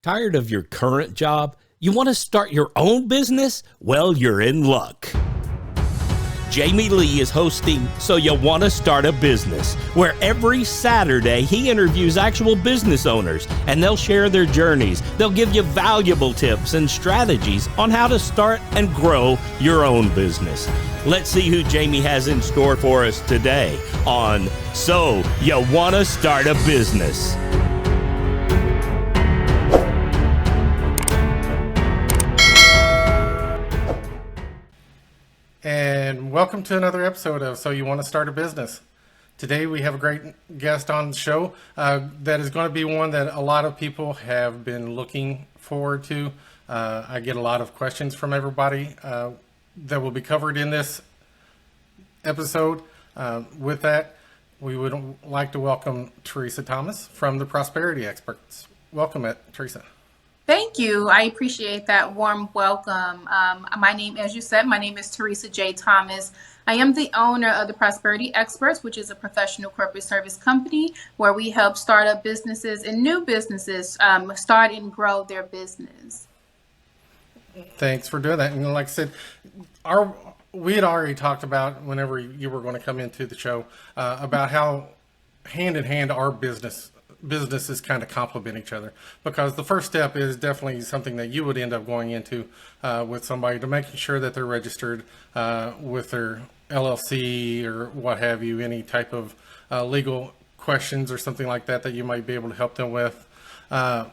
Tired of your current job? You want to start your own business? Well, you're in luck. Jamie Lee is hosting So You Want to Start a Business, where every Saturday he interviews actual business owners and they'll share their journeys. They'll give you valuable tips and strategies on how to start and grow your own business. Let's see who Jamie has in store for us today on So You Want to Start a Business. And welcome to another episode of So You Want to Start a Business. Today we have a great guest on the show that is going to be one that a lot of people have been looking forward to. I get a lot of questions from everybody that will be covered in this episode. With that, we would like to welcome Theresa Thomas from the Prosperity Experts. Welcome, Theresa. Thank you. I appreciate that warm welcome. My name, as you said, my name is Theresa J Thomas. I am the owner of the Prosperity Experts, which is a professional corporate service company where we help startup businesses and new businesses start and grow their business. Thanks for doing that. And like I said, we had already talked about whenever you were going to come into the show about how hand in hand our businesses kind of complement each other, because the first step is definitely something that you would end up going into with somebody to making sure that they're registered with their LLC or what have you, any type of legal questions or something like that that you might be able to help them with. And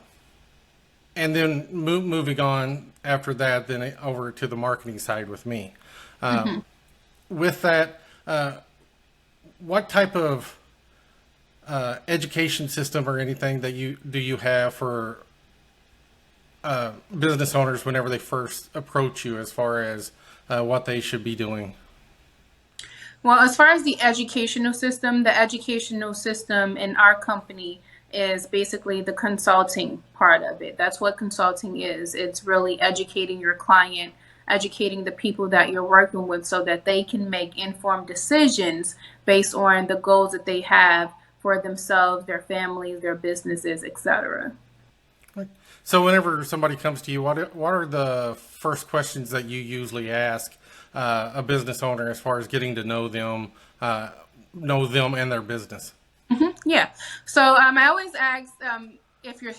then moving on after that, then over to the marketing side with me. With that, what type of education system or anything that you have for business owners whenever they first approach you as far as what they should be doing? Well, as far as the educational system in our company is basically the consulting part of it. That's what consulting is. It's really educating your client, educating the people that you're working with so that they can make informed decisions based on the goals that they have for themselves, their families, their businesses, etc. So whenever somebody comes to you, what are the first questions that you usually ask a business owner as far as getting to know them and their business? Yeah. So I always ask if you're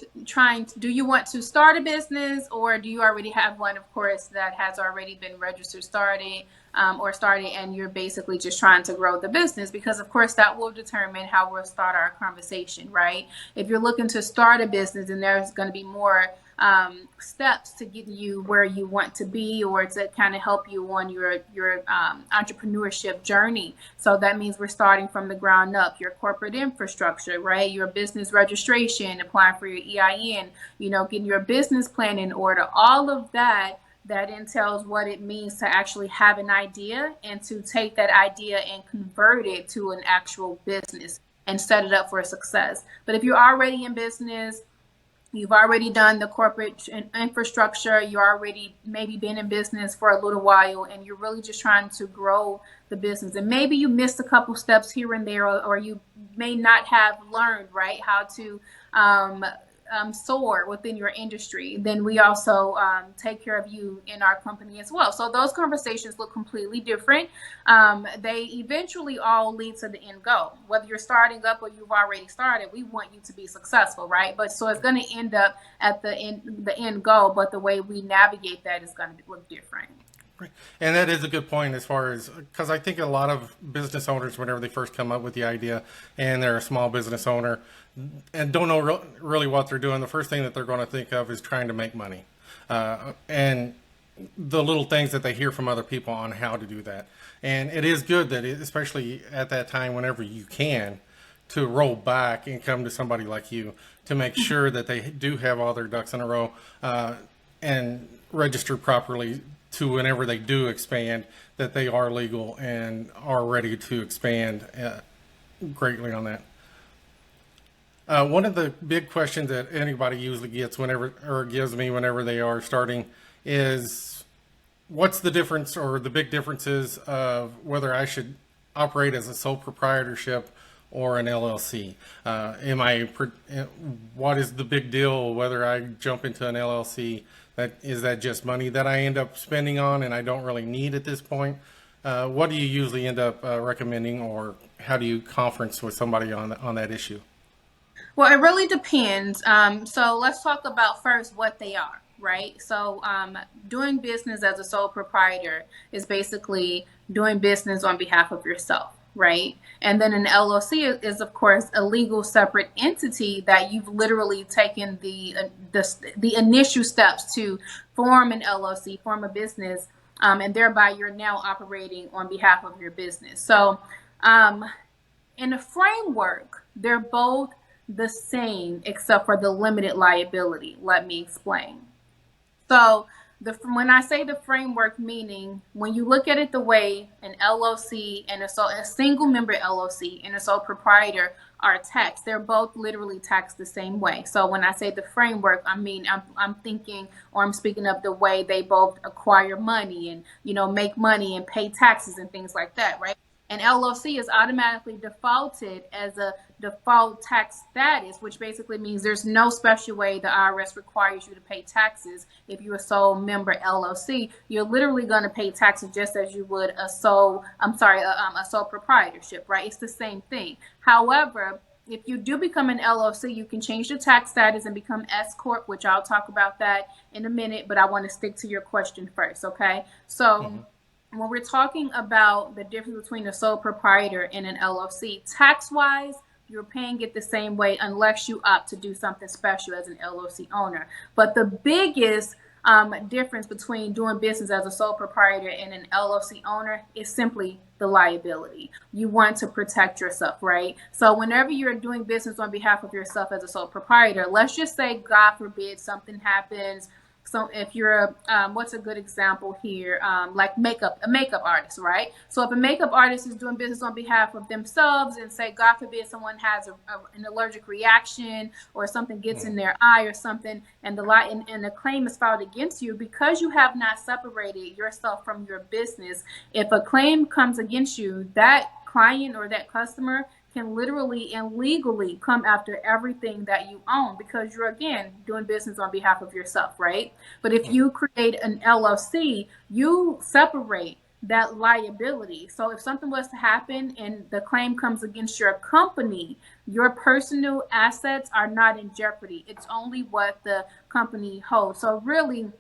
do you want to start a business, or do you already have one, of course, that has already been registered, started, and you're basically just trying to grow the business? Because, of course, that will determine how we'll start our conversation, right? If you're looking to start a business, then there's going to be more steps to get you where you want to be, or to kind of help you on your entrepreneurship journey. So that means we're starting from the ground up. Your corporate infrastructure, right? Your business registration, applying for your EIN, getting your business plan in order. All of that entails what it means to actually have an idea and to take that idea and convert it to an actual business and set it up for success. But if you're already in business, you've already done the corporate infrastructure, you already maybe been in business for a little while, and you're really just trying to grow the business, and maybe you missed a couple steps here and there, or you may not have learned, right, how to soar within your industry, then we also take care of you in our company as well. So those conversations look completely different. They eventually all lead to the end goal. Whether you're starting up or you've already started, we want you to be successful, right? But so it's going to end up at the end goal, but the way we navigate that is going to look different. Right. And that is a good point, as far as, because I think a lot of business owners, whenever they first come up with the idea and they're a small business owner and don't know really what they're doing, the first thing that they're going to think of is trying to make money and the little things that they hear from other people on how to do that. And it is good that, especially at that time, whenever you can, to roll back and come to somebody like you to make sure that they do have all their ducks in a row and registered properly, to whenever they do expand, that they are legal and are ready to expand greatly on that. One of the big questions that anybody usually gives me whenever they are starting is, what's the difference or the big differences of whether I should operate as a sole proprietorship or an LLC? What is the big deal whether I jump into an LLC? Is that just money that I end up spending on and I don't really need at this point? What do you usually end up recommending, or how do you conference with somebody on that issue? Well, it really depends. So let's talk about first what they are, right? So doing business as a sole proprietor is basically doing business on behalf of yourself, right? And then an LLC is, of course, a legal separate entity that you've literally taken the initial steps to form an LLC, form a business, and thereby you're now operating on behalf of your business. So in the framework, they're both the same except for the limited liability. Let me explain. So when I say the framework, meaning when you look at it the way an LLC and a single member LLC and a sole proprietor are taxed, they're both literally taxed the same way. So when I say the framework, I mean I'm thinking, or I'm speaking of the way they both acquire money and make money and pay taxes and things like that, right? An LLC is automatically defaulted as a default tax status, which basically means there's no special way the IRS requires you to pay taxes. If you're a sole member LLC, you're literally going to pay taxes just as you would a sole proprietorship, right? It's the same thing. However, if you do become an LLC, you can change the tax status and become S Corp, which I'll talk about that in a minute, but I want to stick to your question first, okay? So when we're talking about the difference between a sole proprietor and an LLC, tax-wise, you're paying it the same way unless you opt to do something special as an LLC owner. But the biggest difference between doing business as a sole proprietor and an LLC owner is simply the liability. You want to protect yourself, right? So whenever you're doing business on behalf of yourself as a sole proprietor, let's just say, God forbid, something happens. So if you're, what's a good example here? Like a makeup artist, right? So if a makeup artist is doing business on behalf of themselves and say, God forbid, someone has an allergic reaction or something gets in their eye or something, and the claim is filed against you because you have not separated yourself from your business. If a claim comes against you, that client or that customer can literally and legally come after everything that you own because you're, again, doing business on behalf of yourself, right? But if you create an LLC, you separate that liability. So if something was to happen and the claim comes against your company, your personal assets are not in jeopardy. It's only what the company holds. So really,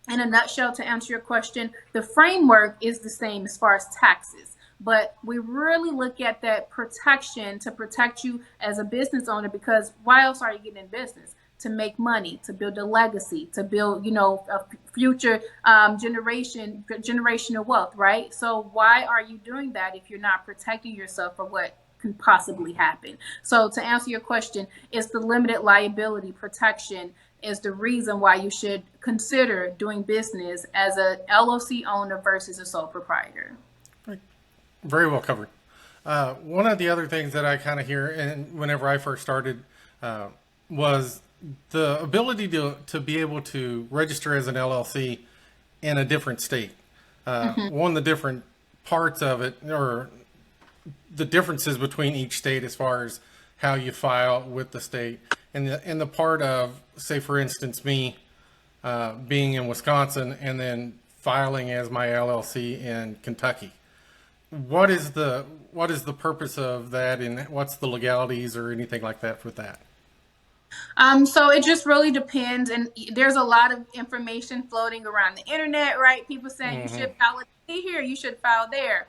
in a nutshell, to answer your question, the framework is the same as far as taxes. But we really look at that protection to protect you as a business owner, because why else are you getting in business? To make money, to build a legacy, to build, a future generational wealth, right? So why are you doing that if you're not protecting yourself for what can possibly happen? So to answer your question, it's the limited liability protection is the reason why you should consider doing business as a LLC owner versus a sole proprietor. Very well covered. One of the other things that I kind of hear, and whenever I first started, was the ability to be able to register as an LLC in a different state. One of the different parts of it, or the differences between each state as far as how you file with the state, and the part of, say, for instance, me being in Wisconsin and then filing as my LLC in Kentucky. What is the purpose of that, and what's the legalities or anything like that with that? So it just really depends, and there's a lot of information floating around the internet, right? People saying you should file it here, you should file there.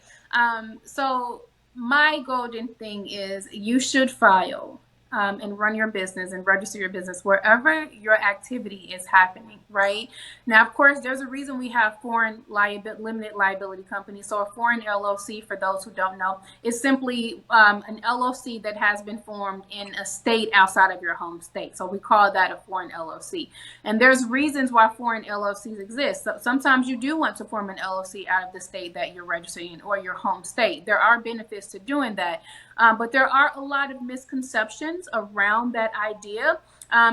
So my golden thing is you should file and run your business and register your business wherever your activity is happening, right? Now, of course, there's a reason we have foreign limited liability companies. So a foreign LLC, for those who don't know, is simply an LLC that has been formed in a state outside of your home state. So we call that a foreign LLC. And there's reasons why foreign LLCs exist. So sometimes you do want to form an LLC out of the state that you're registering in or your home state. There are benefits to doing that. But there are a lot of misconceptions around that idea.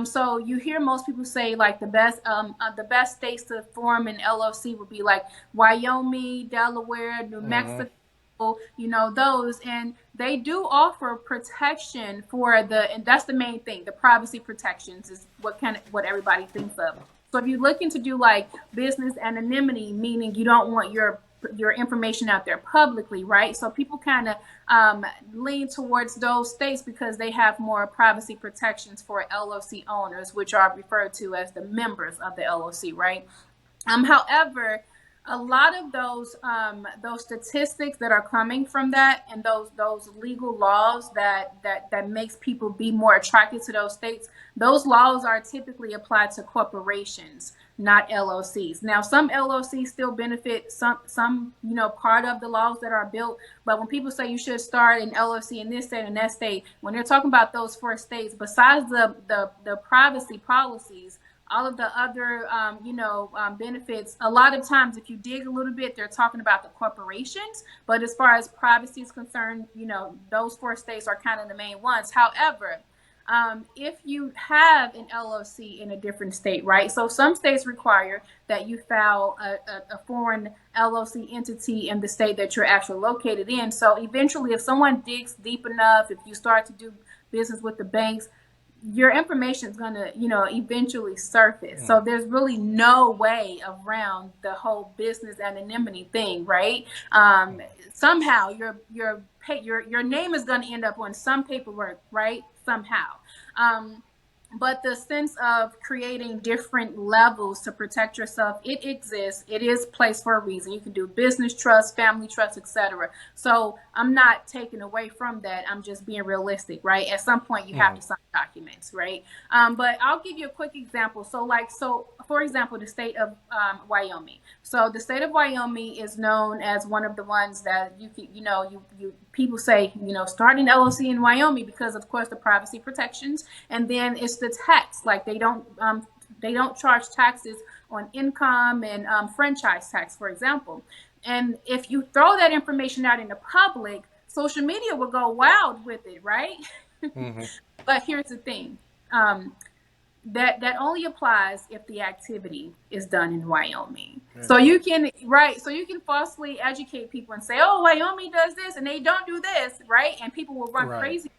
So you hear most people say like the best states to form an LLC would be like Wyoming, Delaware, New Mexico, those, and they do offer protection for and that's the main thing. The privacy protections is what everybody thinks of. So if you're looking to do like business anonymity, meaning you don't want your information out there publicly, right? So people kind of lean towards those states because they have more privacy protections for LLC owners, which are referred to as the members of the LLC, right? However, a lot of those statistics that are coming from that, and those legal laws that makes people be more attracted to those states, those laws are typically applied to corporations, not LLCs. Now, some LLCs still benefit some part of the laws that are built, but when people say you should start an LLC in this state and that state, when they're talking about those 4 states, besides the privacy policies, all of the other, benefits, a lot of times, if you dig a little bit, they're talking about the corporations. But as far as privacy is concerned, those 4 states are kind of the main ones. However, if you have an LLC in a different state, right? So some states require that you file a foreign LLC entity in the state that you're actually located in. So eventually, if someone digs deep enough, if you start to do business with the banks, your information is going to, eventually surface. So there's really no way around the whole business anonymity thing, right? Somehow your name is going to end up on some paperwork, right? Somehow. But the sense of creating different levels to protect yourself, it exists. It is placed for a reason. You can do business trust, family trust, etc. So I'm not taking away from that. I'm just being realistic, right? At some point, you have to sign documents, right? But I'll give you a quick example. So for example, the state of Wyoming. So the state of Wyoming is known as one of the ones that people say, start an LLC in Wyoming because, of course, the privacy protections, and then it's the tax. Like they don't charge taxes on income and franchise tax, for example. And if you throw that information out in the public, social media will go wild with it, right? Mm-hmm. But here's the thing. That only applies if the activity is done in Wyoming. Okay. So you can falsely educate people and say, oh, Wyoming does this and they don't do this, right? And people will run crazy.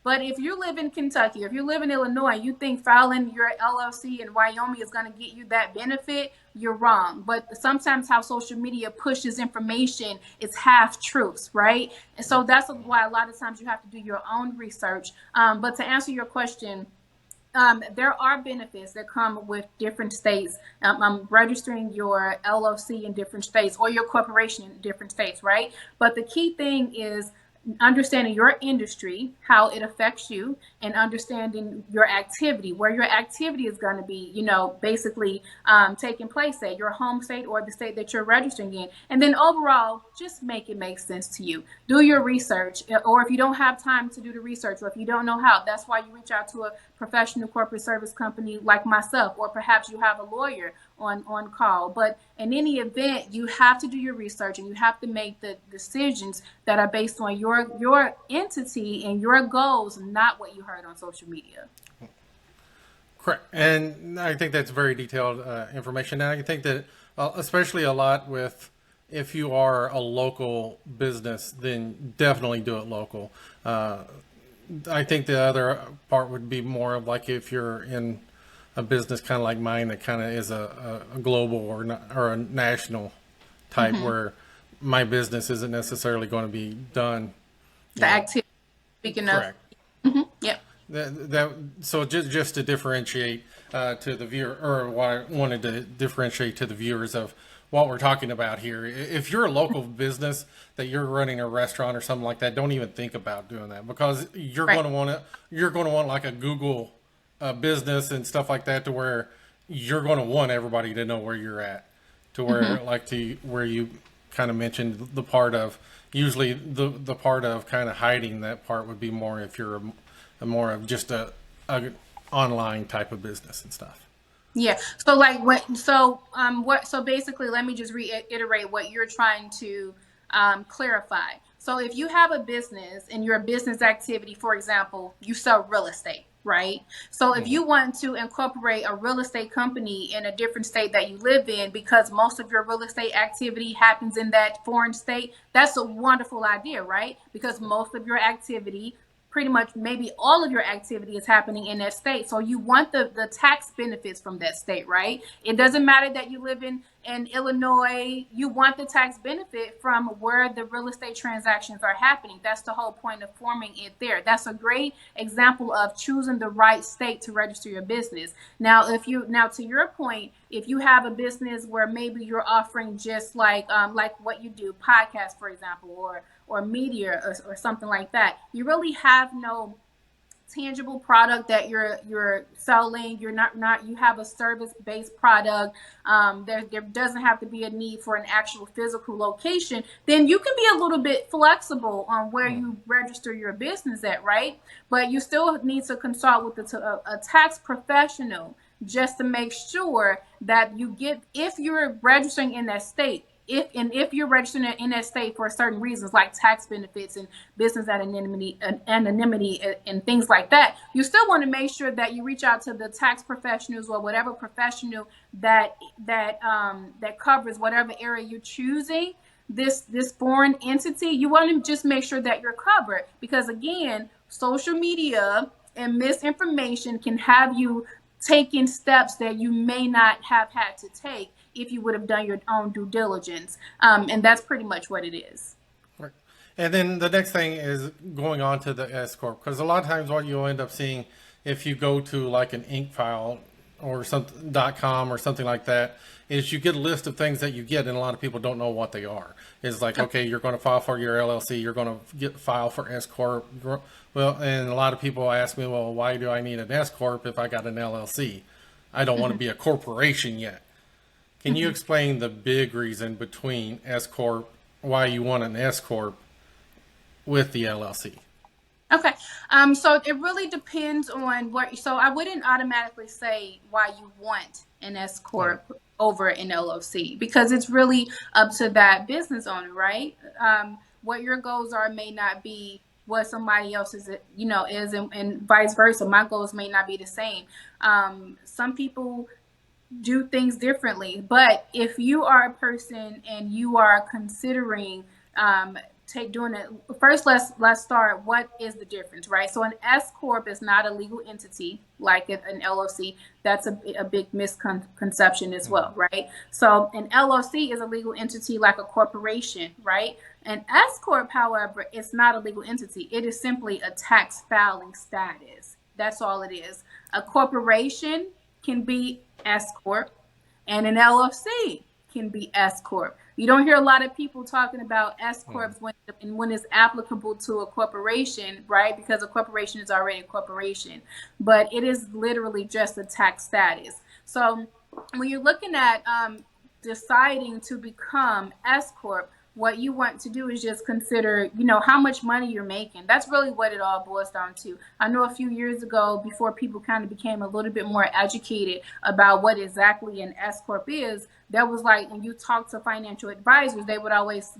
But if you live in Kentucky, if you live in Illinois, you think filing your LLC in Wyoming is going to get you that benefit, you're wrong. But sometimes how social media pushes information is half truths, right? And so that's why a lot of times you have to do your own research. But to answer your question, there are benefits that come with different states. Registering your LLC in different states or your corporation in different states, right? But the key thing is understanding your industry, how it affects you, and understanding your activity, where your activity is going to be, basically taking place at your home state or the state that you're registering in. And then overall, just make it make sense to you. Do your research, or if you don't have time to do the research, or if you don't know how, that's why you reach out to a professional corporate service company like myself, or perhaps you have a lawyer on call. But in any event, you have to do your research and you have to make the decisions that are based on your entity and your goals, not what you heard on social media. Correct. And I think that's very detailed information. And I think that especially a lot with, if you are a local business, then definitely do it local. I think the other part would be more of like if you're in a business kind of like mine that kind of is a global or a national type, where my business isn't necessarily going to be done. The activity, speaking correct. Of. Yep. So just to differentiate to the viewer, or what I wanted to differentiate to the viewers of what we're talking about here. If you're a local business that you're running a restaurant or something like that, don't even think about doing that, because you're going to want like a Google business and stuff like that, to where you're going to want everybody to know where you're at, to where where you kind of mentioned the part of, usually the part of kind of hiding that part would be more if you're a more of just a online type of business and stuff. Yeah. So so basically, let me just reiterate what you're trying to clarify. So if you have a business and your business activity, for example, you sell real estate, right? So if you want to incorporate a real estate company in a different state that you live in, because most of your real estate activity happens in that foreign state, that's a wonderful idea, right? Because most of your activity, pretty much maybe all of your activity, is happening in that state. So you want the tax benefits from that state, right? It doesn't matter that you live in Illinois. You want the tax benefit from where the real estate transactions are happening. That's the whole point of forming it there. That's a great example of choosing the right state to register your business. Now, to your point, if you have a business where maybe you're offering just like what you do, podcasts, for example, or media or something like that, you really have no tangible product that you're selling. You're not you have a service-based product. There doesn't have to be a need for an actual physical location. Then you can be a little bit flexible on where you register your business at, right? But you still need to consult with a tax professional just to make sure that you get, if you're registering in that state, if you're registering in that state for certain reasons like tax benefits and business anonymity and things like that, you still want to make sure that you reach out to the tax professionals or whatever professional that covers whatever area you're choosing. This foreign entity, you want to just make sure that you're covered, because again, social media and misinformation can have you taking steps that you may not have had to take if you would have done your own due diligence. And that's pretty much what it is. Right. And then the next thing is going on to the S Corp, because a lot of times what you'll end up seeing if you go to like an Inc. file or something .com or something like that, is you get a list of things that you get, and a lot of people don't know what they are. It's like, okay, you're going to file for your LLC, you're going to file for S Corp. Well, and a lot of people ask me, well, why do I need an S Corp if I got an LLC? I don't want to be a corporation yet. Can you explain the big reason between S Corp, why you want an S Corp with the LLC? Okay. So it really depends on so I wouldn't automatically say why you want an S Corp over an LLC, because it's really up to that business owner, right? What your goals are may not be what somebody else's, is, and vice versa. My goals may not be the same. Some people do things differently, but if you are a person and you are considering doing it, first let's start, what is the difference, right? So an S Corp is not a legal entity like an LLC. That's a big misconception as well, right? So an LLC is a legal entity like a corporation, right? An S Corp, however, it's not a legal entity. It is simply a tax filing status. That's all it is. A corporation can be S Corp, and an LLC can be S Corp. You don't hear a lot of people talking about S Corps when it's applicable to a corporation, right? Because a corporation is already a corporation, but it is literally just a tax status. So when you're looking at deciding to become S Corp, what you want to do is just consider, how much money you're making. That's really what it all boils down to. I know a few years ago, before people kind of became a little bit more educated about what exactly an S Corp is, that was like when you talk to financial advisors, they would always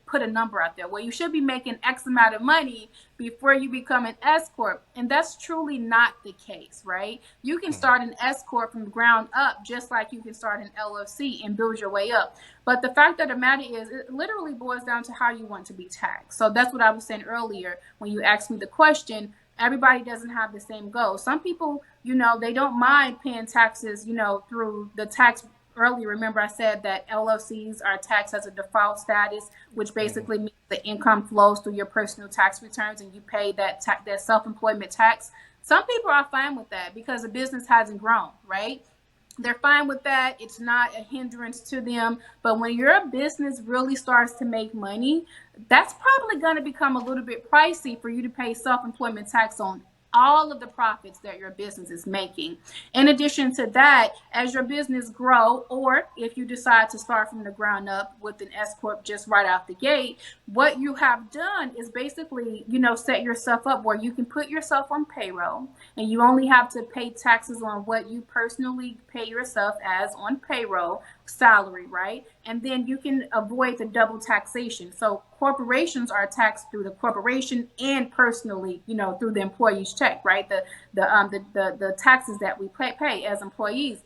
put a number out there. Well, you should be making X amount of money before you become an S Corp. And that's truly not the case, right? You can start an S Corp from the ground up, just like you can start an LLC and build your way up. But the fact of the matter is, it literally boils down to how you want to be taxed. So that's what I was saying earlier when you asked me the question. Everybody doesn't have the same goal. Some people, they don't mind paying taxes, through the tax. Earlier, remember I said that LLCs are taxed as a default status, which basically means the income flows through your personal tax returns and you pay that self-employment tax. Some people are fine with that because the business hasn't grown, right? They're fine with that. It's not a hindrance to them. But when your business really starts to make money, that's probably going to become a little bit pricey for you to pay self-employment tax on all of the profits that your business is making. In addition to that, as your business grow, or if you decide to start from the ground up with an S Corp just right out the gate, what you have done is basically, set yourself up where you can put yourself on payroll and you only have to pay taxes on what you personally pay yourself as on payroll salary, right? And then you can avoid the double taxation. So corporations are taxed through the corporation and personally, through the employee's check, right? The taxes that we pay as employees.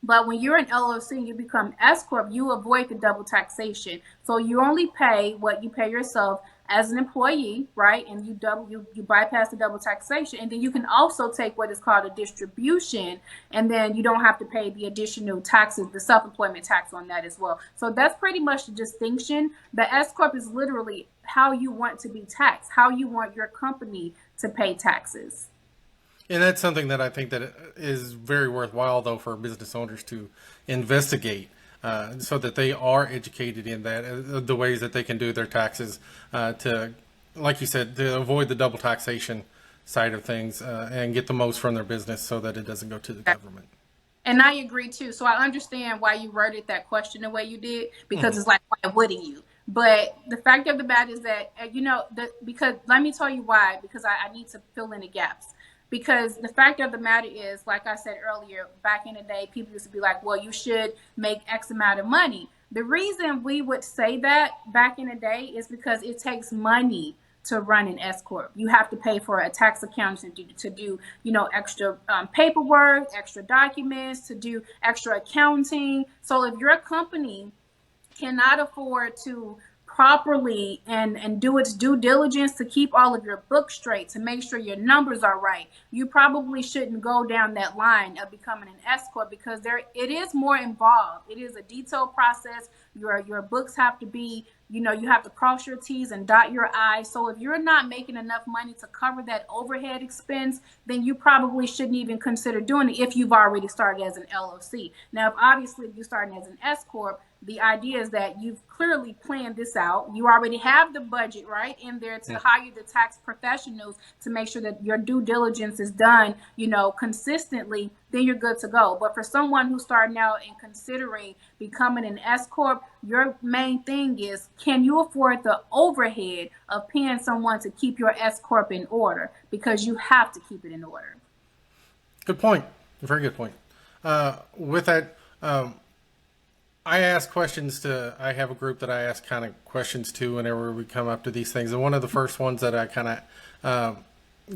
But when you're an LLC and you become S corp, you avoid the double taxation. So you only pay what you pay yourself as an employee, right? And you bypass the double taxation, and then you can also take what is called a distribution, and then you don't have to pay the additional taxes, the self-employment tax on that as well. So that's pretty much the distinction. The S corp is literally how you want to be taxed, how you want your company to pay taxes. And that's something that I think that is very worthwhile, though, for business owners to investigate, so that they are educated in that, the ways that they can do their taxes to, like you said, to avoid the double taxation side of things and get the most from their business so that it doesn't go to the government. And I agree, too. So I understand why you worded that question the way you did, because it's like, why wouldn't you? But the fact of the matter is that, because let me tell you why, because I need to fill in the gaps. Because the fact of the matter is, like I said earlier, back in the day, people used to be like, well, you should make X amount of money. The reason we would say that back in the day is because it takes money to run an S corp. You have to pay for a tax accountant to do extra paperwork, extra documents, to do extra accounting. So if your company cannot afford to properly and do its due diligence to keep all of your books straight, to make sure your numbers are right, you probably shouldn't go down that line of becoming an S corp, because it is more involved. It is a detailed process. Your books have to be, you have to cross your T's and dot your I's. So if you're not making enough money to cover that overhead expense, then you probably shouldn't even consider doing it if you've already started as an LLC. Now, if you're starting as an S corp, the idea is that you've clearly planned this out. You already have the budget right in there to hire the tax professionals to make sure that your due diligence is done, consistently. Then you're good to go. But for someone who's starting out and considering becoming an S corp, your main thing is, can you afford the overhead of paying someone to keep your S corp in order? Because you have to keep it in order. Good point. Very good point. With that, I ask questions I have a group that I ask kind of questions to whenever we come up to these things. And one of the first ones that I kind of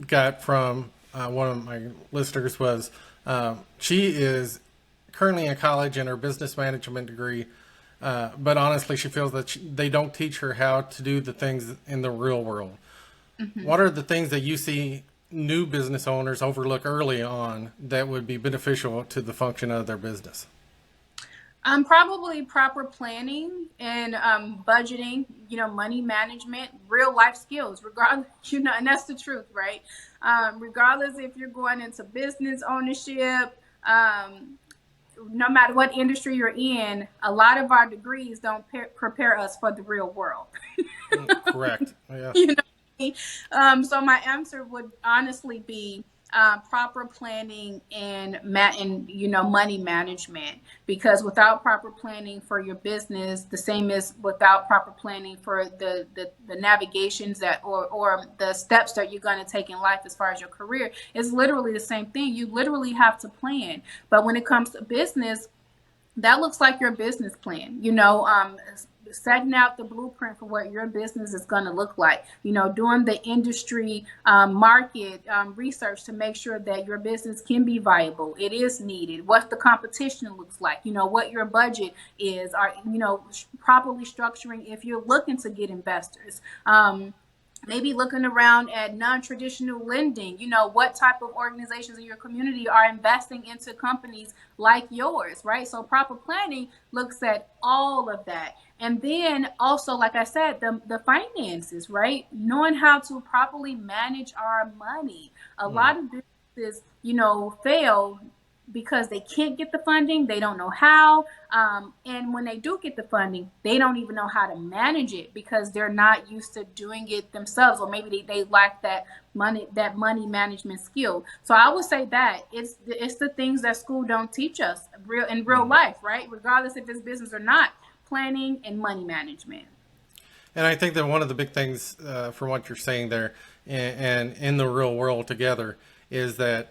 got from one of my listeners was, she is currently in college in her business management degree, but honestly, she feels that they don't teach her how to do the things in the real world. Mm-hmm. What are the things that you see new business owners overlook early on that would be beneficial to the function of their business? Probably proper planning and budgeting, money management, real life skills, regardless, and that's the truth, right? Regardless if you're going into business ownership, no matter what industry you're in, a lot of our degrees don't prepare us for the real world. Correct. Yeah. So my answer would honestly be proper planning and money management, because without proper planning for your business, the same as without proper planning for the navigations that or the steps that you're going to take in life as far as your career, is literally the same thing. You literally have to plan. But when it comes to business, that looks like your business plan, setting out the blueprint for what your business is going to look like, doing the industry market research to make sure that your business can be viable. It is needed. What the competition looks like, what your budget is, properly structuring if you're looking to get investors. Maybe looking around at non-traditional lending, what type of organizations in your community are investing into companies like yours, right? So proper planning looks at all of that. And then also, like I said, the finances, right? Knowing how to properly manage our money. A lot of businesses, fail because they can't get the funding. They don't know how. And when they do get the funding, they don't even know how to manage it because they're not used to doing it themselves, or maybe they lack that money management skill. So I would say that it's the things that school don't teach us in real life, right? Regardless if it's business or not, planning and money management. And I think that one of the big things from what you're saying there and in the real world together is that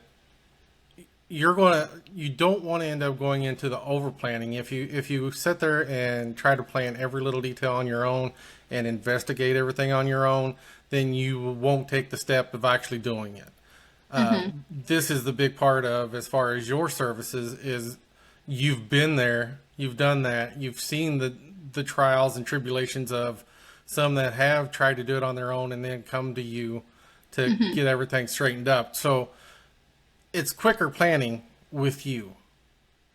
you don't want to end up going into the over planning. If you sit there and try to plan every little detail on your own and investigate everything on your own, then you won't take the step of actually doing it. This is the big part of, as far as your services, is you've been there, you've done that, you've seen the trials and tribulations of some that have tried to do it on their own and then come to you to get everything straightened up. So it's quicker planning with you.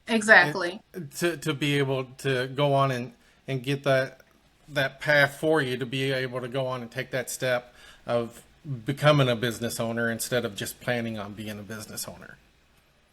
Exactly. To be able to go on and get that path for you to be able to go on and take that step of becoming a business owner instead of just planning on being a business owner.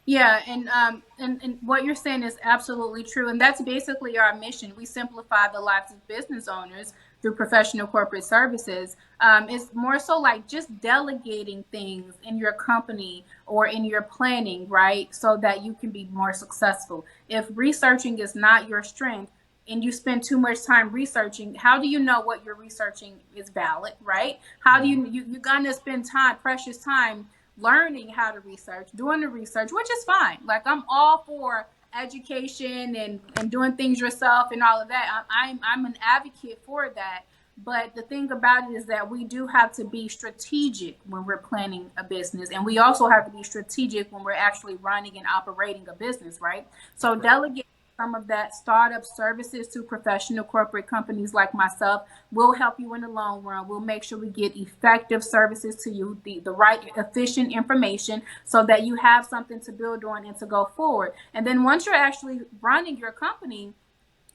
Yeah, and what you're saying is absolutely true, and that's basically our mission. We simplify the lives of business owners through professional corporate services. It's more so like just delegating things in your company or in your planning, right? So that you can be more successful. If researching is not your strength, and you spend too much time researching, how do you know what you're researching is valid, right? How do you're gonna spend precious time learning how to research, doing the research, which is fine. Like, I'm all for education and doing things yourself and all of that. I'm an advocate for that. But the thing about it is that we do have to be strategic when we're planning a business. And we also have to be strategic when we're actually running and operating a business, right? So delegate some of that startup services to professional corporate companies like myself will help you in the long run. We'll make sure we get effective services to you, the right efficient information, so that you have something to build on and to go forward. And then once you're actually running your company,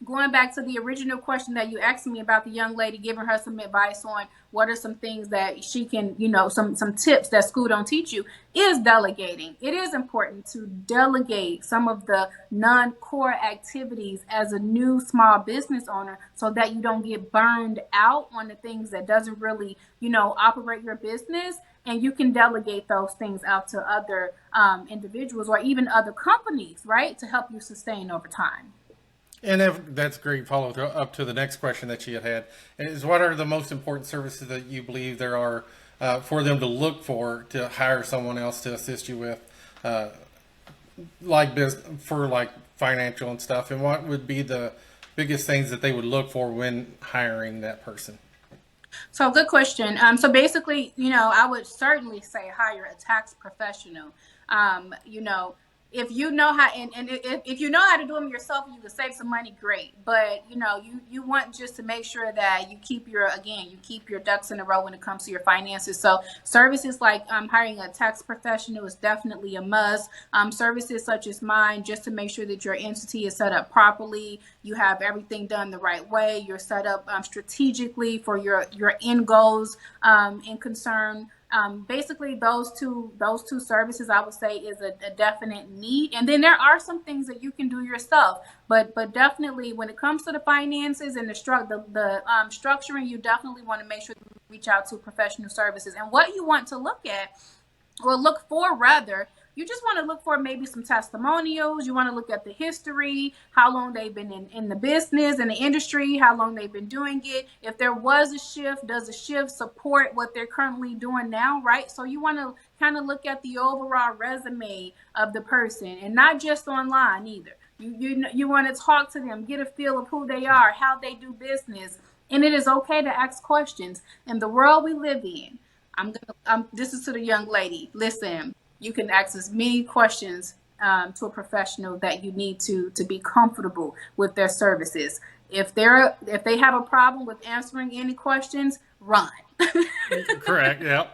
going back to the original question that you asked me about the young lady, giving her some advice on what are some things that she can, some tips that school don't teach you, is delegating. It is important to delegate some of the non-core activities as a new small business owner, so that you don't get burned out on the things that doesn't really, operate your business. And you can delegate those things out to other individuals or even other companies, right, to help you sustain over time. And that's great follow up to the next question that she had, is what are the most important services that you believe there are for them to look for to hire someone else to assist you with, like financial and stuff, and what would be the biggest things that they would look for when hiring that person? So, good question. So basically, I would certainly say hire a tax professional. You know, if you know how, and if you know how to do them yourself, you can save some money, great. But you want just to make sure that you keep your ducks in a row when it comes to your finances. So services like hiring a tax professional is definitely a must. Services such as mine, just to make sure that your entity is set up properly, you have everything done the right way, you're set up strategically for your end goals and concern. Basically, those two services, I would say, is a definite need. And then there are some things that you can do yourself, but definitely when it comes to the finances and the structuring, you definitely want to make sure you reach out to professional services. And what you want to look at, or look for rather, you just want to look for maybe some testimonials. You want to look at the history, how long they've been in the business and the industry, how long they've been doing it. If there was a shift, does the shift support what they're currently doing now, right? So you want to kind of look at the overall resume of the person, and not just online either. You want to talk to them, get a feel of who they are, how they do business. And it is okay to ask questions. In the world we live in, this is to the young lady. Listen, you can ask as many questions to a professional that you need to be comfortable with their services. If they have a problem with answering any questions, run. Correct. Yeah.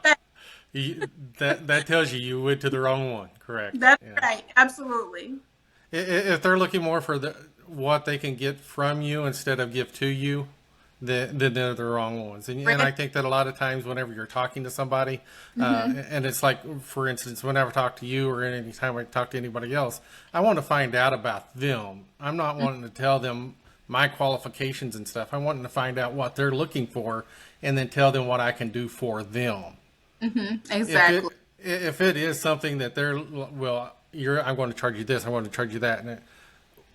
That tells you went to the wrong one. Correct. That's yeah. right. Absolutely. If they're looking more for what they can get from you instead of give to you, then they're the wrong ones. And I think that a lot of times whenever you're talking to somebody, and it's like, for instance, whenever I talk to you or any time I talk to anybody else, I want to find out about them. I'm not wanting to tell them my qualifications and stuff. I'm wanting to find out what they're looking for and then tell them what I can do for them. Exactly. If it is something that I'm going to charge you this, I'm going to charge you that, and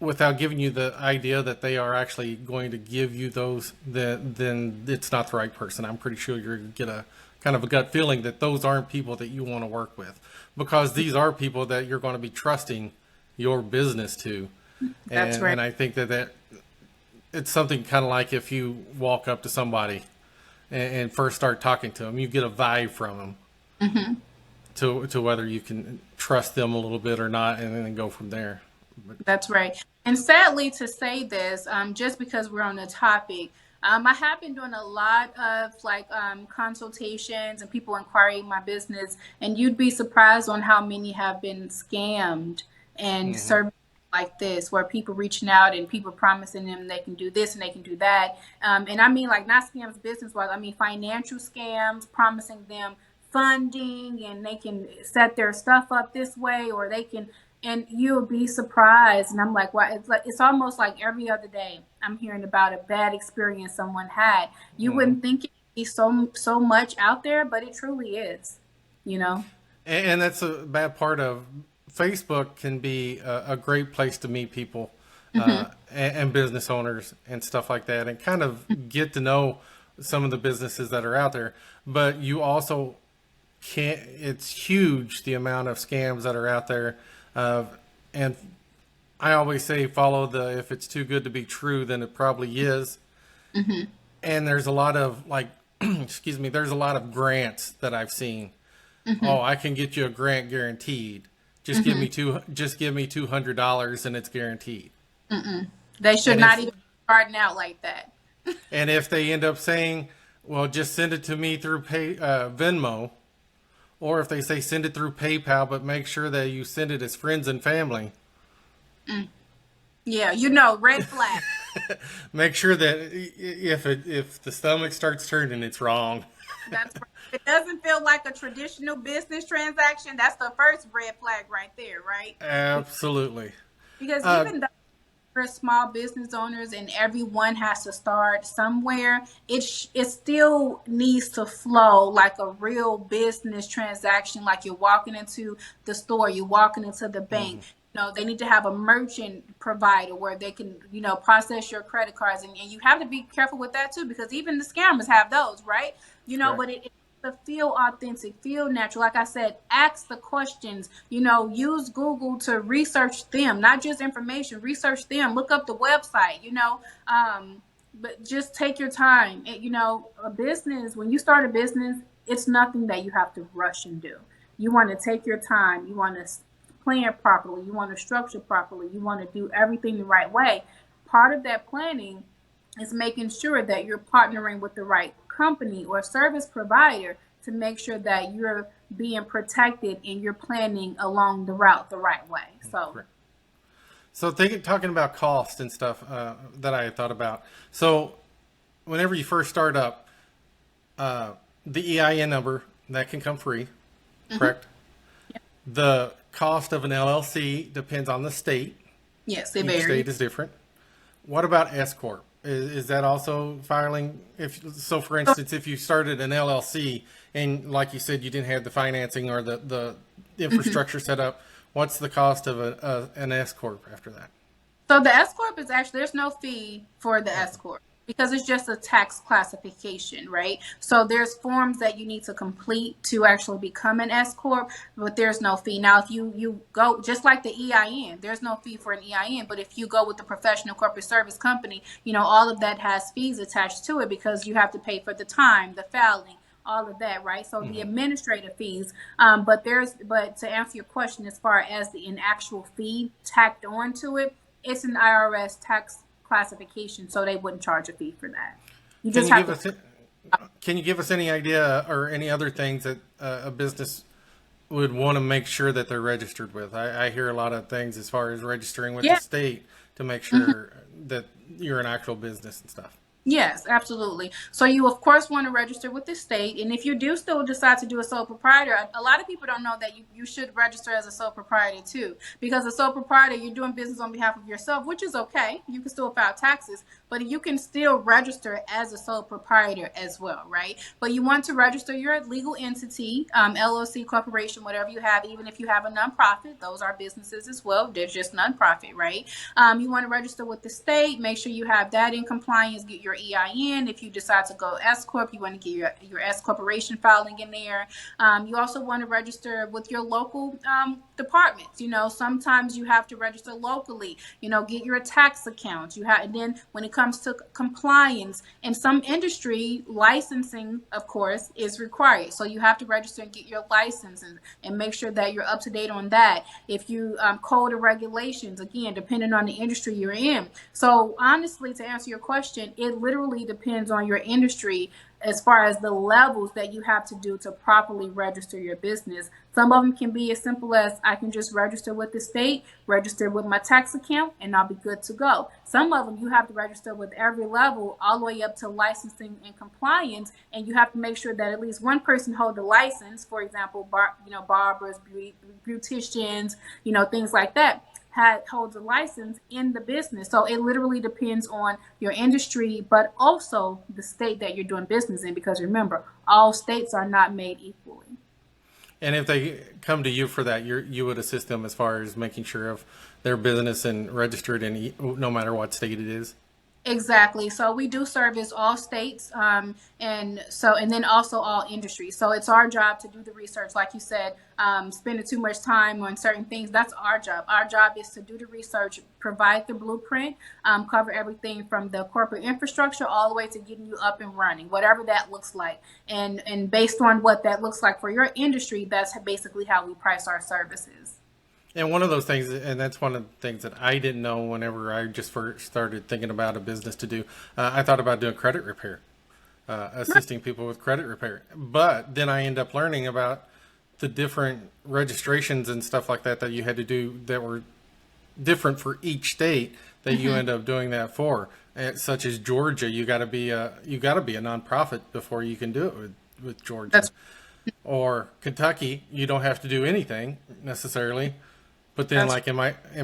without giving you the idea that they are actually going to give you those, then it's not the right person. I'm pretty sure you're going to get a kind of a gut feeling that those aren't people that you want to work with, because these are people that you're going to be trusting your business to. That's right. And I think that it's something kind of like if you walk up to somebody and first start talking to them, you get a vibe from them to whether you can trust them a little bit or not, and then go from there. That's right. And sadly to say this, just because we're on the topic, I have been doing a lot of like consultations and people inquiring my business, and you'd be surprised on how many have been scammed and services like this, where people reaching out and people promising them they can do this and they can do that. And I mean, like, not scams business-wise, I mean financial scams, promising them funding and they can set their stuff up this way, or they can, and you'll be surprised. And I'm like, well, it's almost like every other day I'm hearing about a bad experience someone had. You wouldn't think it'd be so much out there, but it truly is, you know. And that's a bad part of Facebook. Can be a great place to meet people and business owners and stuff like that, and kind of get to know some of the businesses that are out there. But you also can't, it's huge the amount of scams that are out there. And I always say, follow if it's too good to be true, then it probably is. And there's a lot of like, excuse me, there's a lot of grants that I've seen. Oh, I can get you a grant guaranteed. Just give me $200 and it's guaranteed. They should not even be starting out like that. And if they end up saying, well, just send it to me through Venmo, or if they say send it through PayPal, but make sure that you send it as friends and family. Yeah, you know, red flag. Make sure that if the stomach starts turning, it's wrong. That's right. If it doesn't feel like a traditional business transaction, that's the first red flag right there, right? Absolutely. Because even though we're small business owners and everyone has to start somewhere, it still needs to flow like a real business transaction, like you're walking into the store, you're walking into the bank. You know, they need to have a merchant provider where they can, you know, process your credit cards. And you have to be careful with that too, because even the scammers have those, right? You know, but it to feel authentic, feel natural. Like I said, ask the questions, you know, use Google to research them, not just information, research them, look up the website, you know, but just take your time. You know, a business, when you start a business, it's nothing that you have to rush and do. You want to take your time. You want to plan properly. You want to structure properly. You want to do everything the right way. Part of that planning is making sure that you're partnering with the right company or service provider to make sure that you're being protected and you're planning along the route the right way. So talking about cost and stuff that I had thought about. So whenever you first start up, the EIN number, that can come free, correct? Yeah. The cost of an LLC depends on the state. Yes, it Each varies. state is different. What about S Corp? Is that also filing? So for instance, if you started an LLC and like you said, you didn't have the financing or the infrastructure set up, what's the cost of an S Corp after that? So the S Corp is actually, there's no fee for the S Corp because it's just a tax classification, right? So there's forms that you need to complete to actually become an S Corp, but there's no fee. Now, if you go, just like the EIN, there's no fee for an EIN, but if you go with the professional corporate service company, you know, all of that has fees attached to it because you have to pay for the time, the filing, all of that, right? So the administrative fees, but to answer your question, as far as an actual fee tacked onto it, it's an IRS tax classification, so they wouldn't charge a fee for that. Can you give us any idea or any other things that a business would want to make sure that they're registered with? I hear a lot of things as far as registering with the state to make sure that you're an actual business and stuff. Yes, absolutely. So you, of course, want to register with the state. And if you do still decide to do a sole proprietor, a lot of people don't know that you should register as a sole proprietor too. Because a sole proprietor, you're doing business on behalf of yourself, which is okay. You can still file taxes, but you can still register as a sole proprietor as well, right? But you want to register your legal entity, LLC, corporation, whatever you have, even if you have a nonprofit. Those are businesses as well. They're just nonprofit, right? You want to register with the state, make sure you have that in compliance, get your your EIN. If you decide to go S Corp, you want to get your S Corporation filing in there. You also want to register with your local departments. Sometimes you have to register locally, get your tax accounts. And then when it comes to compliance, in some industry, licensing, of course, is required. So you have to register and get your license and make sure that you're up to date on that. If you code and regulations, again, depending on the industry you're in. So honestly, to answer your question, it literally depends on your industry as far as the levels that you have to do to properly register your business. Some of them can be as simple as I can just register with the state, register with my tax account, and I'll be good to go. Some of them you have to register with every level all the way up to licensing and compliance, and you have to make sure that at least one person hold the license. For example, barbers, beauticians, things like that. Holds a license in the business. So it literally depends on your industry, but also the state that you're doing business in, because remember, all states are not made equally. And if they come to you for that, you would assist them as far as making sure of their business and registered in no matter what state it is? Exactly. So we do service all states, and then also all industries. So it's our job to do the research, like you said. Spending too much time on certain things, that's our job. Our job is to do the research, provide the blueprint, cover everything from the corporate infrastructure all the way to getting you up and running, whatever that looks like. And based on what that looks like for your industry, that's basically how we price our services. And one of those things, and that's one of the things that I didn't know whenever I just first started thinking about a business to do. I thought about doing credit repair, assisting people with credit repair. But then I end up learning about the different registrations and stuff like that you had to do that were different for each state that you end up doing that for. Such as Georgia, you got to be a nonprofit before you can do it with Georgia. Or Kentucky, you don't have to do anything necessarily. But then, like in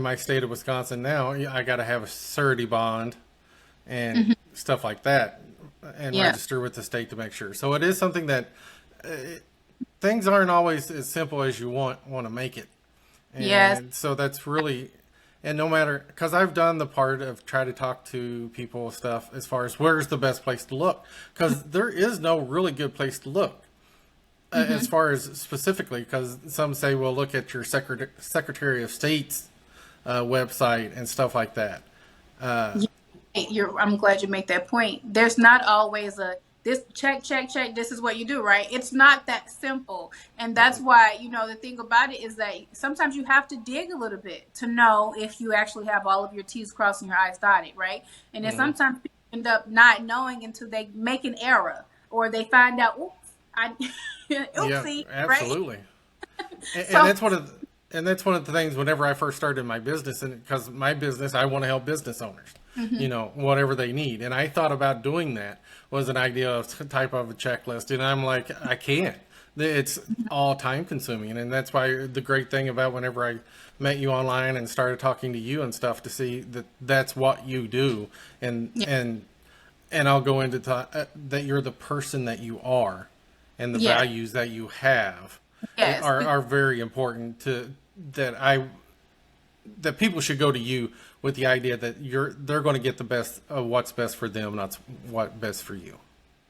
my state of Wisconsin now, I got to have a surety bond and stuff like that, and register with the state to make sure. So it is something that things aren't always as simple as you want to make it. And so that's really, and no matter, because I've done the part of try to talk to people stuff as far as where's the best place to look, because there is no really good place to look. As far as specifically, because some say, well, look at your Secretary of State's website and stuff like that. I'm glad you make that point. There's not always this check, this is what you do, right? It's not that simple. And that's why, the thing about it is that sometimes you have to dig a little bit to know if you actually have all of your T's crossed and your I's dotted, right? And then sometimes people end up not knowing until they make an error or they find out, oops, oopsie, yeah, absolutely. Right? And that's one of the things whenever I first started my business, and because my business, I want to help business owners, whatever they need. And I thought about doing that was an idea of type of a checklist. And I'm like, I can't. It's all time consuming. And that's why the great thing about whenever I met you online and started talking to you and stuff to see that that's what you do. And I'll go into that you're the person that you are. And the values that you have are very important that people should go to you with the idea that they're going to get the best of what's best for them, not what's best for you.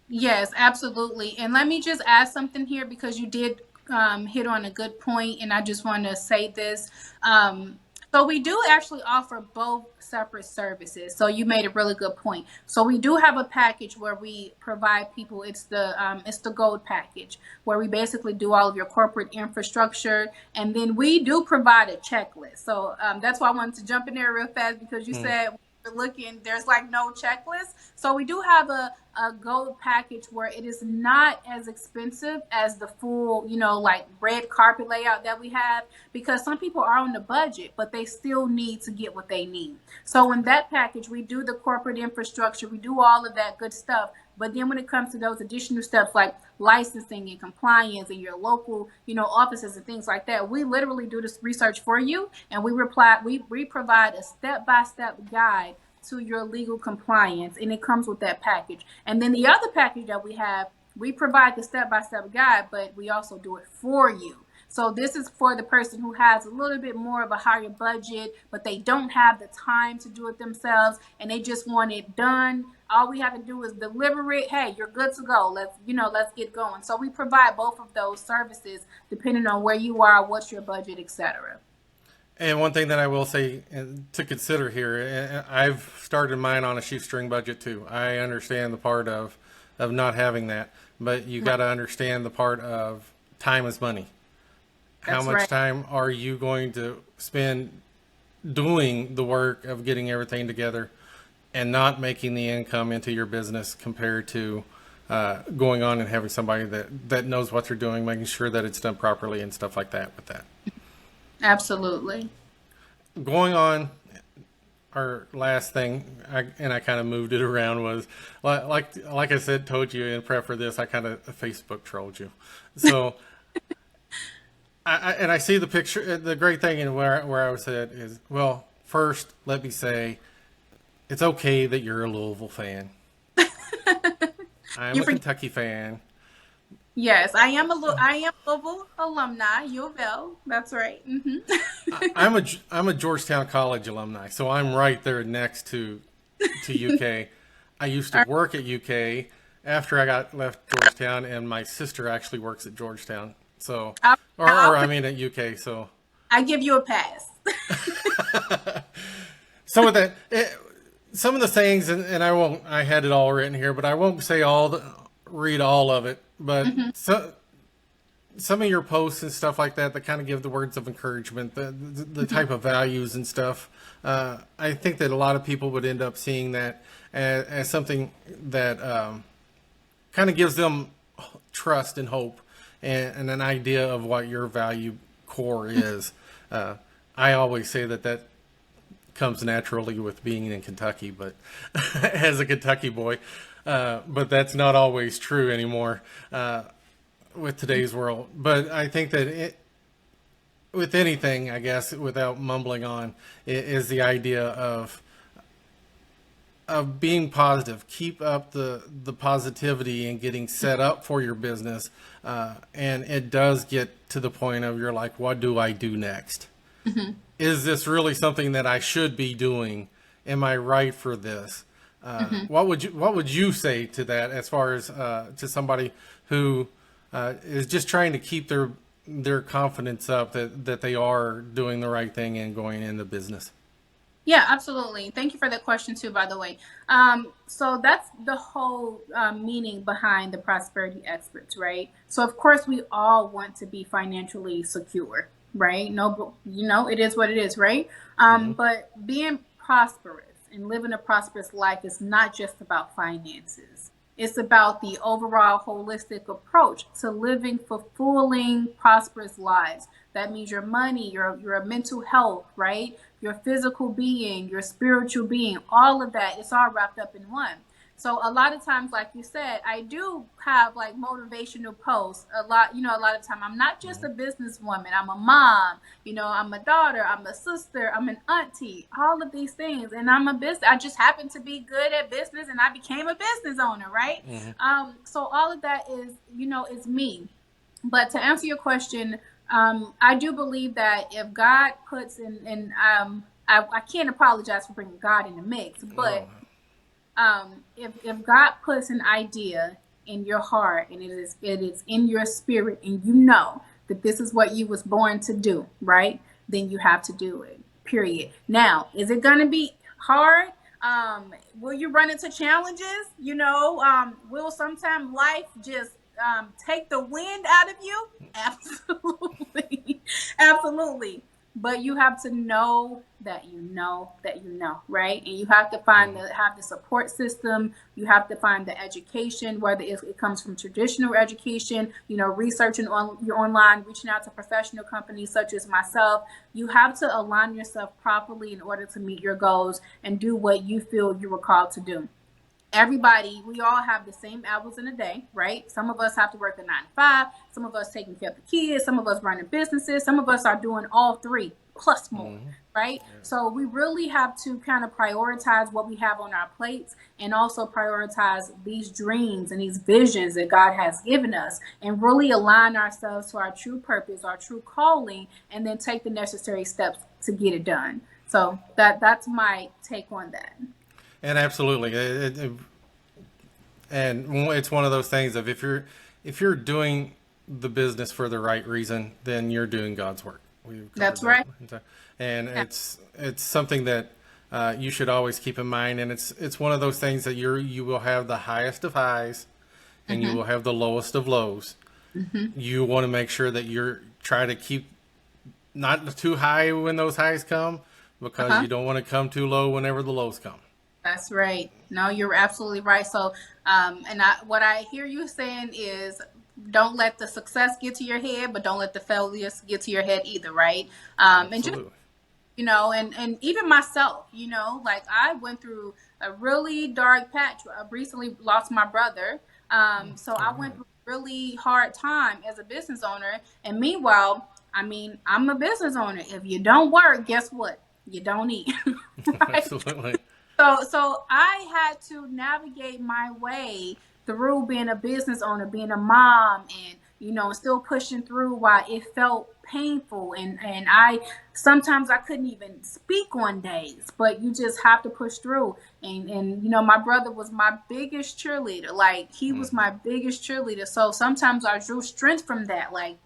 Yes, absolutely. And let me just add something here, because you did hit on a good point, and I just want to say this. So we do actually offer both separate services. So you made a really good point. So we do have a package where we provide people. It's the gold package, where we basically do all of your corporate infrastructure, and then we do provide a checklist. So that's why I wanted to jump in there real fast, because you said we're looking, there's like no checklist. So we do have a gold package where it is not as expensive as the full, like red carpet layout that we have, because some people are on the budget, but they still need to get what they need. So in that package, we do the corporate infrastructure, we do all of that good stuff. But then when it comes to those additional steps like licensing and compliance and your local, offices and things like that, we literally do this research for you, and we provide a step-by-step guide to your legal compliance, and it comes with that package. And then the other package that we have, we provide the step-by-step guide, but we also do it for you. So this is for the person who has a little bit more of a higher budget, but they don't have the time to do it themselves and they just want it done. All we have to do is deliver it. Hey, you're good to go. Let's get going. So we provide both of those services depending on where you are, what's your budget, etc. And one thing that I will say to consider here, I've started mine on a shoestring budget too. I understand the part of not having that, but you got to understand the part of time is money. How much time are you going to spend doing the work of getting everything together and not making the income into your business compared to going on and having somebody that knows what they're doing, making sure that it's done properly and stuff like that with that. Absolutely. Going on, our last thing, I kind of moved it around, was like I said, told you in prep for this, I kind of Facebook trolled you. So I see the picture. The great thing and where I was at is, well, first let me say, it's okay that you're a Louisville fan. I'm a Kentucky fan. Yes, I am Louisville alumni, U of L. That's right. I'm a Georgetown College alumni, so I'm right there next to UK. I used to work at UK after I left Georgetown, and my sister actually works at Georgetown. So, I mean at UK. So I give you a pass. Some of the sayings, and I had it all written here, but I won't read all of it. But some of your posts and stuff like that kind of give the words of encouragement, the type of values and stuff. I think that a lot of people would end up seeing that as something that kind of gives them trust and hope and an idea of what your value core is. I always say that comes naturally with being in Kentucky, but as a Kentucky boy. But that's not always true anymore with today's world. But I think that with anything, I guess, without mumbling on, is the idea of being positive. Keep up the positivity and getting set up for your business. And it does get to the point of you're like, what do I do next? Mm-hmm. Is this really something that I should be doing? Am I right for this? What would you say to that, as far as to somebody who is just trying to keep their confidence up that they are doing the right thing and going into business? Yeah, absolutely. Thank you for that question too, by the way. So that's the whole meaning behind the prosperity experts, right? So of course we all want to be financially secure, right? No, but it is what it is, right? But being prosperous and living a prosperous life is not just about finances. It's about the overall holistic approach to living fulfilling, prosperous lives. That means your money, your mental health, right? Your physical being, your spiritual being, all of that, it's all wrapped up in one. So a lot of times, like you said, I do have like motivational posts a lot of time. I'm not just a businesswoman. I'm a mom, I'm a daughter, I'm a sister, I'm an auntie, all of these things. And I just happen to be good at business and I became a business owner, right? Mm-hmm. So all of that is me. But to answer your question, I do believe that if God puts I can't apologize for bringing God in the mix, but if God puts an idea in your heart and it is in your spirit and you know that this is what you was born to do, right? Then you have to do it, period. Now, is it going to be hard? Will you run into challenges? Will sometime life just take the wind out of you? Absolutely. Absolutely. But you have to know that you know, right? And you have to have the support system. You have to find the education, whether it comes from traditional education, researching online, reaching out to professional companies such as myself. You have to align yourself properly in order to meet your goals and do what you feel you were called to do. everybody, we all have the same hours in a day, right? Some of us have to work a 9 to 5. Some of us taking care of the kids. Some of us running businesses. Some of us are doing all three plus more, right? Yeah. So we really have to kind of prioritize what we have on our plates, and also prioritize these dreams and these visions that God has given us, and really align ourselves to our true purpose, our true calling, and then take the necessary steps to get it done. So that's my take on that. And absolutely, and it's one of those things of if you're doing the business for the right reason, then you're doing God's work. That's right. And Yeah. it's something that you should always keep in mind. And it's one of those things that you will have the highest of highs, and you will have the lowest of lows. You want to make sure that you're trying to keep not too high when those highs come, because you don't want to come too low whenever the lows come. That's right. No, you're absolutely right. So, what I hear you saying is, don't let the success get to your head, but don't let the failures get to your head either, right? And just, Absolutely. and even myself, like I went through a really dark patch. I recently lost my brother. So I went through a really hard time as a business owner. And meanwhile, I mean, I'm a business owner. If you don't work, guess what? You don't eat. Right? Absolutely. So I had to navigate my way through being a business owner, being a mom, and still pushing through while it felt painful, and I sometimes I couldn't even speak on days, but you just have to push through. And my brother was my biggest cheerleader. Like, he was my biggest cheerleader. So sometimes I drew strength from that. Like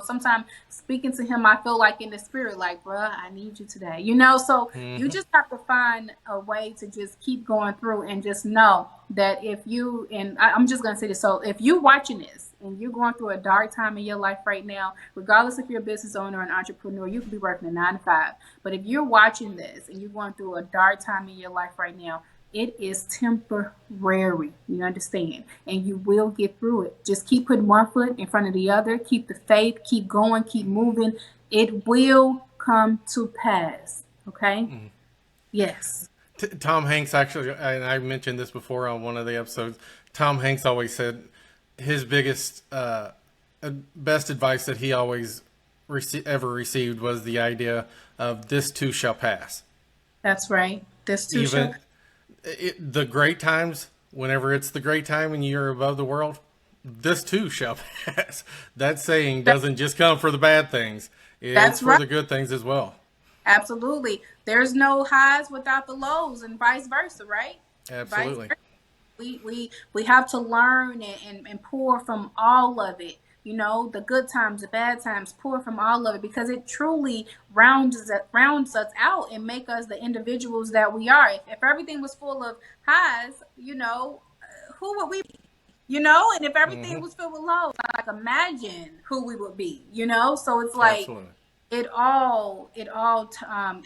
sometimes speaking to him, I feel like in the spirit, like, bruh, I need you today. So you just have to find a way to just keep going through, and just know that if you, and I'm just gonna say this, so if you watching this and you're going through a dark time in your life right now, regardless if you're a business owner or an entrepreneur, you could be working a 9 to 5. But if you're watching this and you're going through a dark time in your life right now, it is temporary. You understand? And you will get through it. Just keep putting one foot in front of the other. Keep the faith. Keep going. Keep moving. It will come to pass. Okay? Yes. Tom Hanks, actually, and I mentioned this before on one of the episodes, Tom Hanks always said his biggest, best advice that he always ever received was the idea of "this too shall pass." That's right. This too shall. The great times, whenever it's the great time and you're above the world, this too shall pass. That saying doesn't just come for the bad things. That's It's for right. the good things as well. Absolutely. There's no highs without the lows, and vice versa, right? Absolutely. We have to learn and pour from all of it. The good times, the bad times, pour from all of it, because it truly rounds us out and make us the individuals that we are. If everything was full of highs, who would we be? And if everything was filled with lows, like, imagine who we would be. So it's like, Absolutely. it all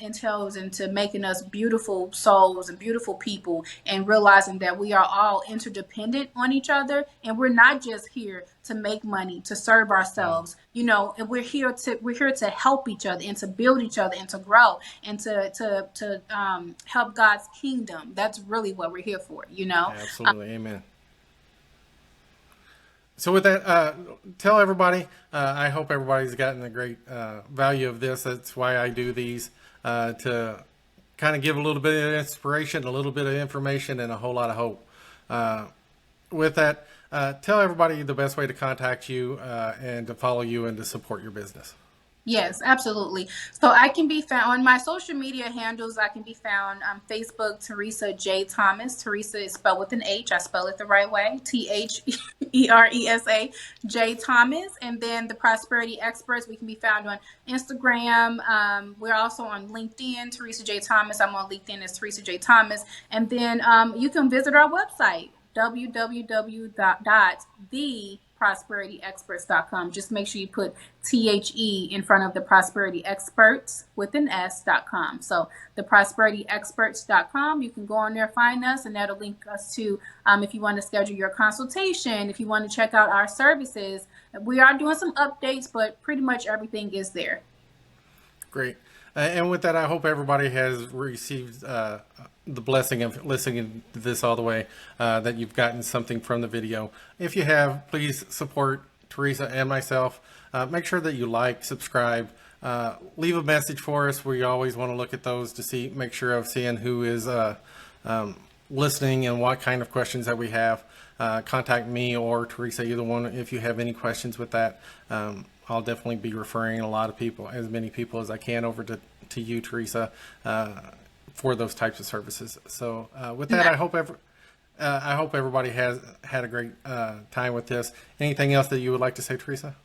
entails into making us beautiful souls and beautiful people, and realizing that we are all interdependent on each other, and we're not just here to make money to serve ourselves, and we're here to help each other, and to build each other, and to grow, and to help God's kingdom. That's really what we're here for. Absolutely. Amen. So with that, tell everybody, I hope everybody's gotten a great value of this. That's why I do these, to kind of give a little bit of inspiration, a little bit of information, and a whole lot of hope. With that, tell everybody the best way to contact you and to follow you and to support your business. Yes, absolutely. So I can be found on my social media handles. I can be found on Facebook, Theresa J Thomas. Theresa is spelled with an H. I spell it the right way. Theresa J Thomas. And then the Prosperity Experts, we can be found on Instagram. We're also on LinkedIn, Theresa J Thomas. I'm on LinkedIn as Theresa J Thomas. And then you can visit our website, www.theprosperityexperts.com. Just make sure you put THE in front of the Prosperity Experts with an S.com. So theprosperityexperts.com. You can go on there, find us, and that'll link us to, if you want to schedule your consultation, if you want to check out our services. We are doing some updates, but pretty much everything is there. Great. And with that, I hope everybody has received the blessing of listening to this all the way, that you've gotten something from the video. If you have, please support Theresa and myself. Make sure that you like, subscribe, leave a message for us. We always want to look at those to make sure of seeing who is listening and what kind of questions that we have. Contact me or Theresa, either one, if you have any questions with that. I'll definitely be referring a lot of people, as many people as I can, over to you, Theresa, for those types of services. So with that, I hope everybody has had a great time with this. Anything else that you would like to say, Theresa?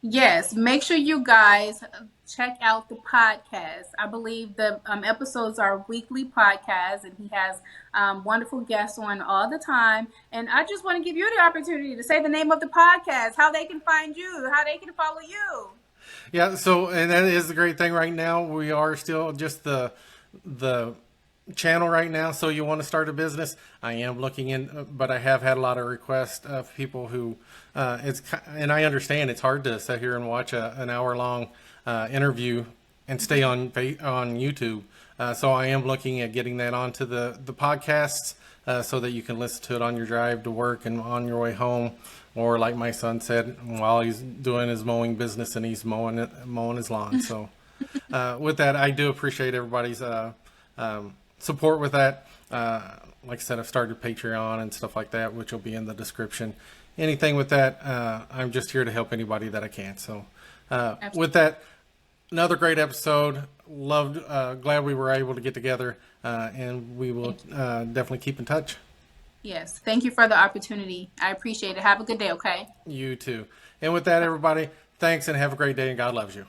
Yes, make sure you guys check out the podcast. I believe the episodes are weekly podcasts, and he has wonderful guests on all the time. And I just want to give you the opportunity to say the name of the podcast, how they can find you, how they can follow you. Yeah, so, and that is the great thing right now. We are still just the channel right now. So you want to start a business? I am looking in, but I have had a lot of requests of people who and I understand it's hard to sit here and watch an hour-long interview and stay on YouTube. So I am looking at getting that onto the podcasts so that you can listen to it on your drive to work and on your way home, or like my son said, while he's doing his mowing business and he's mowing his lawn. So with that, I do appreciate everybody's support with that. Like I said, I've started Patreon and stuff like that, which will be in the description. Anything with that, I'm just here to help anybody that I can. So with that, another great episode. Glad we were able to get together, and we will definitely keep in touch. Yes, thank you for the opportunity. I appreciate it. Have a good day, okay? You too. And with that, everybody, thanks and have a great day, and God loves you.